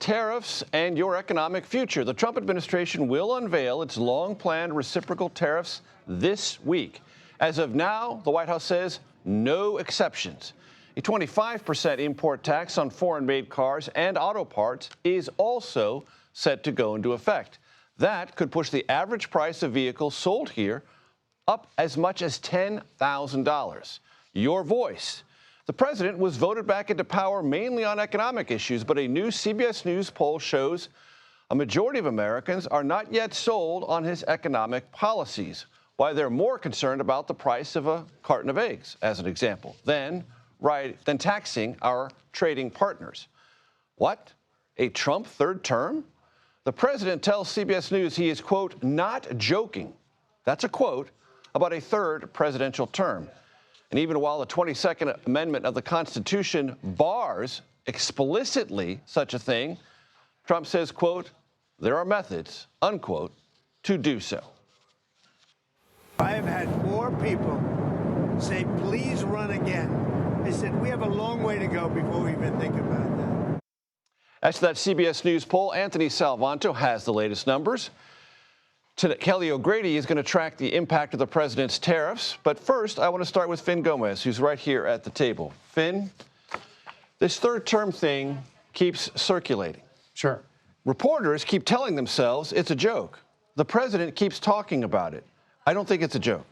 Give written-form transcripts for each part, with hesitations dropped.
Tariffs and your economic future. The Trump administration will unveil its long-planned reciprocal tariffs this week. As of now, the White House says no exceptions. A 25% import tax on foreign-made cars and auto parts is also set to go into effect. That could push the average price of vehicles sold here up as much as $10,000. Your voice. The president was voted back into power mainly on economic issues, but a new CBS News poll shows a majority of Americans are not yet sold on his economic policies, why they're more concerned about the price of a carton of eggs, as an example, than taxing our trading partners. What? A Trump third term? The president tells CBS News he is, quote, not joking, that's a quote, about a third presidential term. And even while the 22nd Amendment of the Constitution bars explicitly such a thing, Trump says, quote, there are methods, unquote, to do so. I have had more people say, please run again. I said, we have a long way to go before we even think about that. As to that CBS News poll, Anthony Salvanto has the latest numbers. Kelly O'Grady is going to track the impact of the president's tariffs. But first, I want to start with Fin Gómez, who's right here at the table. Fin, this third term thing keeps circulating. Sure. Reporters keep telling themselves it's a joke. The president keeps talking about it. I don't think it's a joke.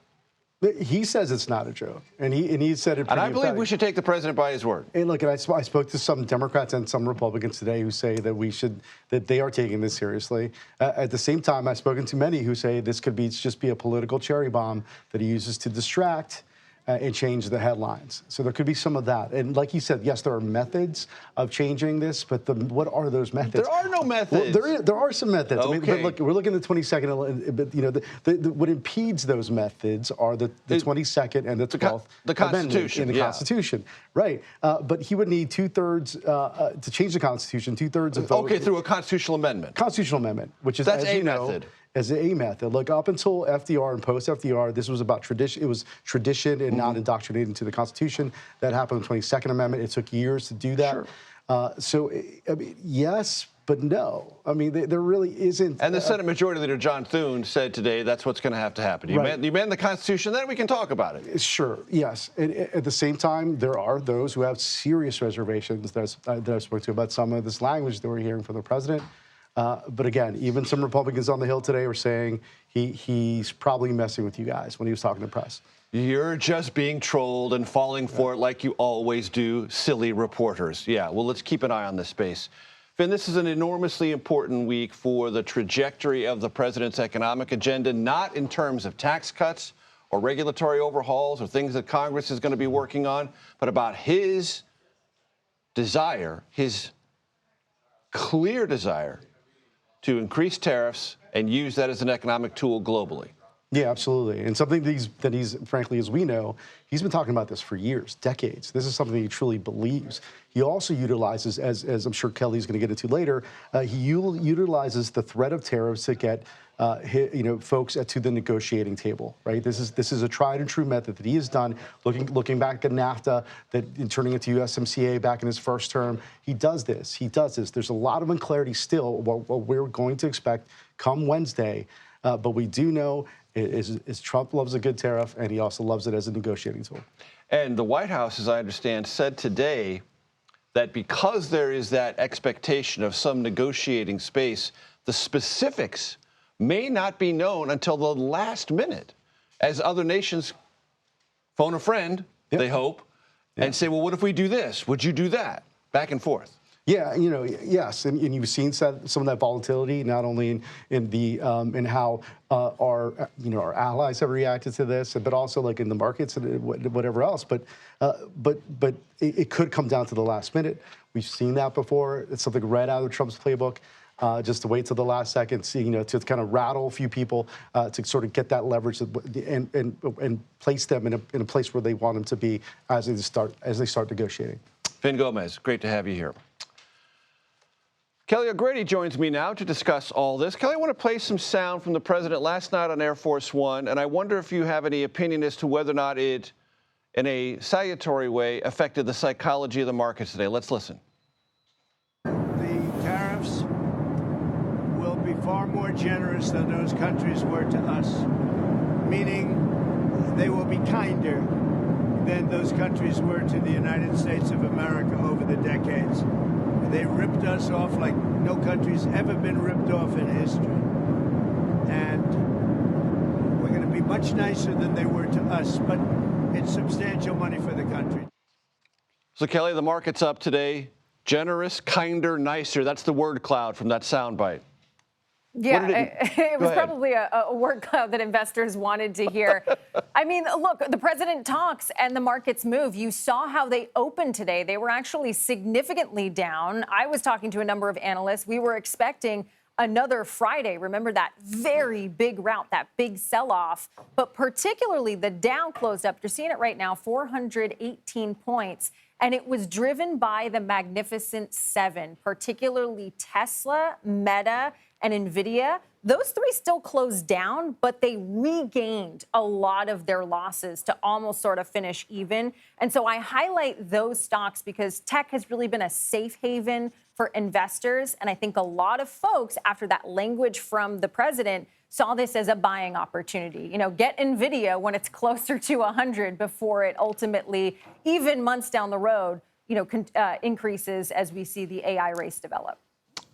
He says it's not a joke, and he said it. And I believe we should take the president by his word. And look, I spoke to some Democrats and some Republicans today who say that they are taking this seriously. At the same time, I've spoken to many who say this could just be a political cherry bomb that he uses to distract and change the headlines. So there could be some of that. And like you said, yes, there are methods of changing this, but what are those methods? There are no methods. Well, there are some methods. Okay. I mean, but look, we're looking at the 22nd, but you know, what impedes those methods are the 22nd and the 12th the Constitution in the Constitution, right? But he would need 2/3 to change the Constitution, 2/3 of votes. Okay, through a constitutional amendment. Constitutional amendment, which is, that's as a you know, method. As a method. Look, up until FDR and post-FDR, this was about tradition. It was tradition and not indoctrinated into the Constitution. That happened in the 22nd Amendment. It took years to do that. Sure. So, I mean, yes, but no. I mean, there really isn't. And the Senate Majority Leader John Thune said today that's what's going to have to happen. You amend the Constitution, then we can talk about it. Sure, yes. And at the same time, there are those who have serious reservations that I spoke to about some of this language that we're hearing from the president. But again, even some Republicans on the Hill today were saying he's probably messing with you guys when he was talking to the press. You're just being trolled and falling for it like you always do, silly reporters. Yeah, well, let's keep an eye on this space. Finn, this is an enormously important week for the trajectory of the president's economic agenda, not in terms of tax cuts or regulatory overhauls or things that Congress is going to be working on, but about his desire, his clear desire to increase tariffs and use that as an economic tool globally. Yeah, absolutely. And something that he's, frankly, as we know, he's been talking about this for years, decades. This is something he truly believes. He also utilizes, as I'm sure Kelly's going to get into later, he utilizes the threat of tariffs to get folks to the negotiating table, right? This is a tried and true method that he has done. Looking back at NAFTA, turning it to USMCA back in his first term, he does this. There's a lot of unclarity still what we're going to expect come Wednesday, but we do know is Trump loves a good tariff, and he also loves it as a negotiating tool. And the White House, as I understand, said today that because there is that expectation of some negotiating space, the specifics may not be known until the last minute, as other nations phone a friend, they hope, and say, well, what if we do this? Would you do that? Back and forth. Yeah, yes, and you've seen some of that volatility, not only in how our allies have reacted to this, but also like in the markets and whatever else. But it could come down to the last minute. We've seen that before. It's something right out of Trump's playbook. Just to wait till the last second, to kind of rattle a few people, to sort of get that leverage and place them in a place where they want them to be as they start negotiating. Fin Gómez, great to have you here. Kelly O'Grady joins me now to discuss all this. Kelly, I want to play some sound from the president last night on Air Force One, and I wonder if you have any opinion as to whether or not it, in a salutary way, affected the psychology of the markets today. Let's listen. The tariffs far more generous than those countries were to us, meaning they will be kinder than those countries were to the United States of America over the decades. They ripped us off like no country's ever been ripped off in history. And we're going to be much nicer than they were to us, but it's substantial money for the country. So, Kelly, the market's up today. Generous, kinder, nicer. That's the word cloud from that soundbite. Yeah, it was probably a word cloud that investors wanted to hear. I mean, look, the president talks and the markets move. You saw how they opened today. They were actually significantly down. I was talking to a number of analysts. We were expecting another Friday. Remember that very big rout, that big sell-off. But particularly the Dow closed up. You're seeing it right now, 418 points. And it was driven by the Magnificent Seven, particularly Tesla, Meta, and NVIDIA. Those three still closed down, but they regained a lot of their losses to almost sort of finish even. And so I highlight those stocks because tech has really been a safe haven for investors. And I think a lot of folks, after that language from the president, saw this as a buying opportunity. You know, get NVIDIA when it's closer to 100 before it ultimately, even months down the road, you know, increases as we see the AI race develop.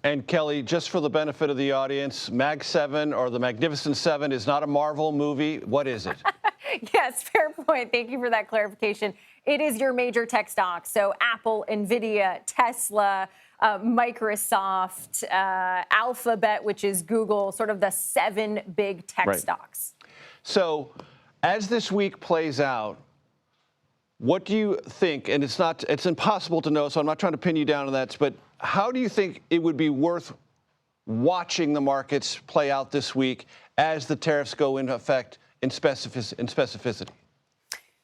And Kelly, just for the benefit of the audience, Mag 7 or the Magnificent Seven is not a Marvel movie. What is it? Yes, fair point. Thank you for that clarification. It is your major tech stocks. So Apple, NVIDIA, Tesla, Microsoft, Alphabet, which is Google, sort of the 7 big tech stocks. So as this week plays out, what do you think? And it's impossible to know, so I'm not trying to pin you down on that, but how do you think it would be worth watching the markets play out this week as the tariffs go into effect in specificity?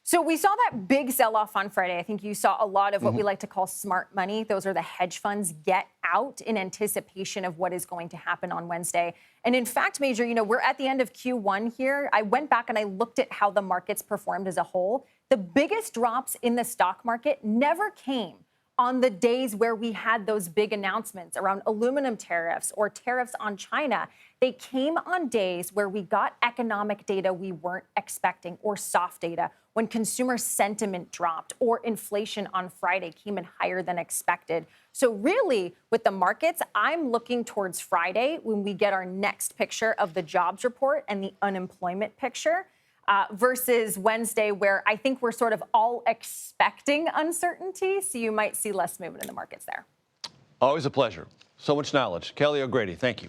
So we saw that big sell-off on Friday. I think you saw a lot of what we like to call smart money. Those are the hedge funds get out in anticipation of what is going to happen on Wednesday. And in fact, Major, you know, we're at the end of Q1 here. I went back and I looked at how the markets performed as a whole. The biggest drops in the stock market never came on the days where we had those big announcements around aluminum tariffs or tariffs on China. They came on days where we got economic data we weren't expecting or soft data, when consumer sentiment dropped or inflation on Friday came in higher than expected. So really, with the markets, I'm looking towards Friday when we get our next picture of the jobs report and the unemployment picture. Versus Wednesday, where I think we're sort of all expecting uncertainty. So you might see less movement in the markets there. Always a pleasure. So much knowledge. Kelly O'Grady, thank you.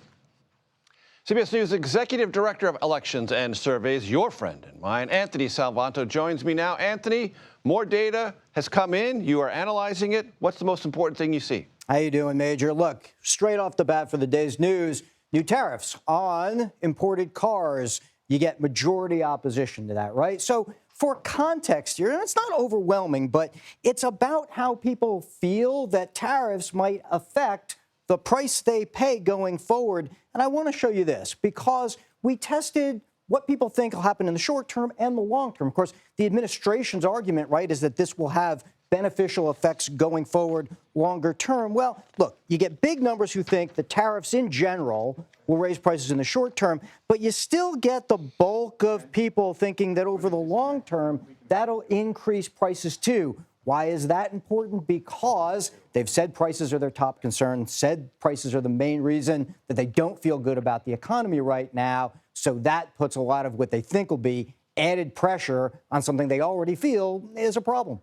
CBS News Executive Director of Elections and Surveys, your friend and mine, Anthony Salvanto, joins me now. Anthony, more data has come in. You are analyzing it. What's the most important thing you see? How you doing, Major? Look, straight off the bat for the day's news, new tariffs on imported cars. You get majority opposition to that, right? So for context here, and it's not overwhelming, but it's about how people feel that tariffs might affect the price they pay going forward. And I want to show you this because we tested what people think will happen in the short term and the long term. Of course, the administration's argument, right, is that this will have beneficial effects going forward longer term. Well, look, you get big numbers who think the tariffs in general will raise prices in the short term, but you still get the bulk of people thinking that over the long term, that'll increase prices too. Why is that important? Because they've said prices are their top concern, said prices are the main reason that they don't feel good about the economy right now. So that puts a lot of what they think will be added pressure on something they already feel is a problem.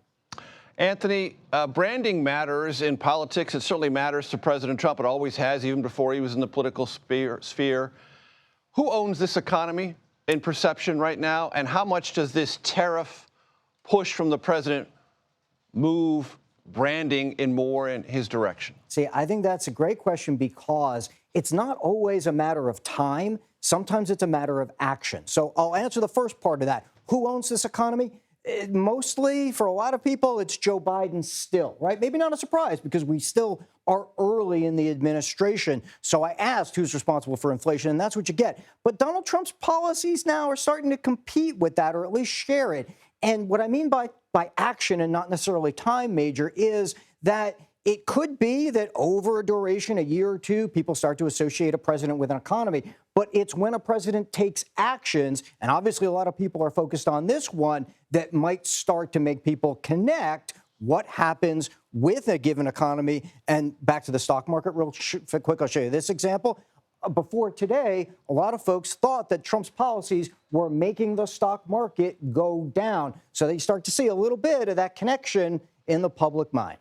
Anthony, branding matters in politics. It certainly matters to President Trump. It always has, even before he was in the political sphere. Who owns this economy in perception right now? And how much does this tariff push from the president move branding in his direction? See, I think that's a great question because it's not always a matter of time. Sometimes it's a matter of action. So I'll answer the first part of that. Who owns this economy? Mostly, for a lot of people, it's Joe Biden still, right? Maybe not a surprise because we still are early in the administration. So I asked who's responsible for inflation, and that's what you get. But Donald Trump's policies now are starting to compete with that, or at least share it. And what I mean by action and not necessarily time, Major, is that it could be that over a duration, a year or two, people start to associate a president with an economy. But it's when a president takes actions, and obviously a lot of people are focused on this one, that might start to make people connect what happens with a given economy. And back to the stock market real quick, I'll show you this example. Before today, a lot of folks thought that Trump's policies were making the stock market go down. So they start to see a little bit of that connection in the public mind.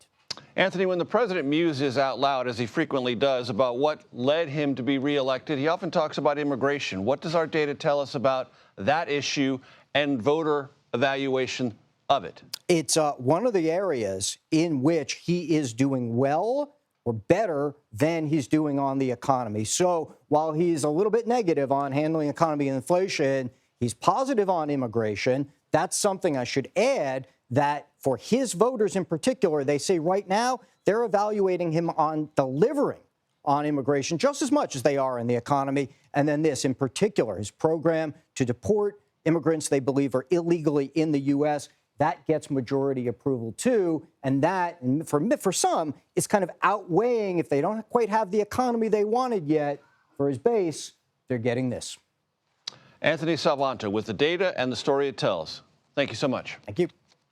Anthony, when the president muses out loud, as he frequently does, about what led him to be reelected, he often talks about immigration. What does our data tell us about that issue and voter evaluation of it? It's one of the areas in which he is doing well or better than he's doing on the economy. So while he's a little bit negative on handling economy and inflation, he's positive on immigration. That's something I should add, that for his voters in particular, they say right now they're evaluating him on delivering on immigration just as much as they are in the economy. And then this in particular, his program to deport immigrants they believe are illegally in the U.S., that gets majority approval too. And that, for some, is kind of outweighing, if they don't quite have the economy they wanted yet for his base, they're getting this. Anthony Salvanto with the data and the story it tells. Thank you so much. Thank you.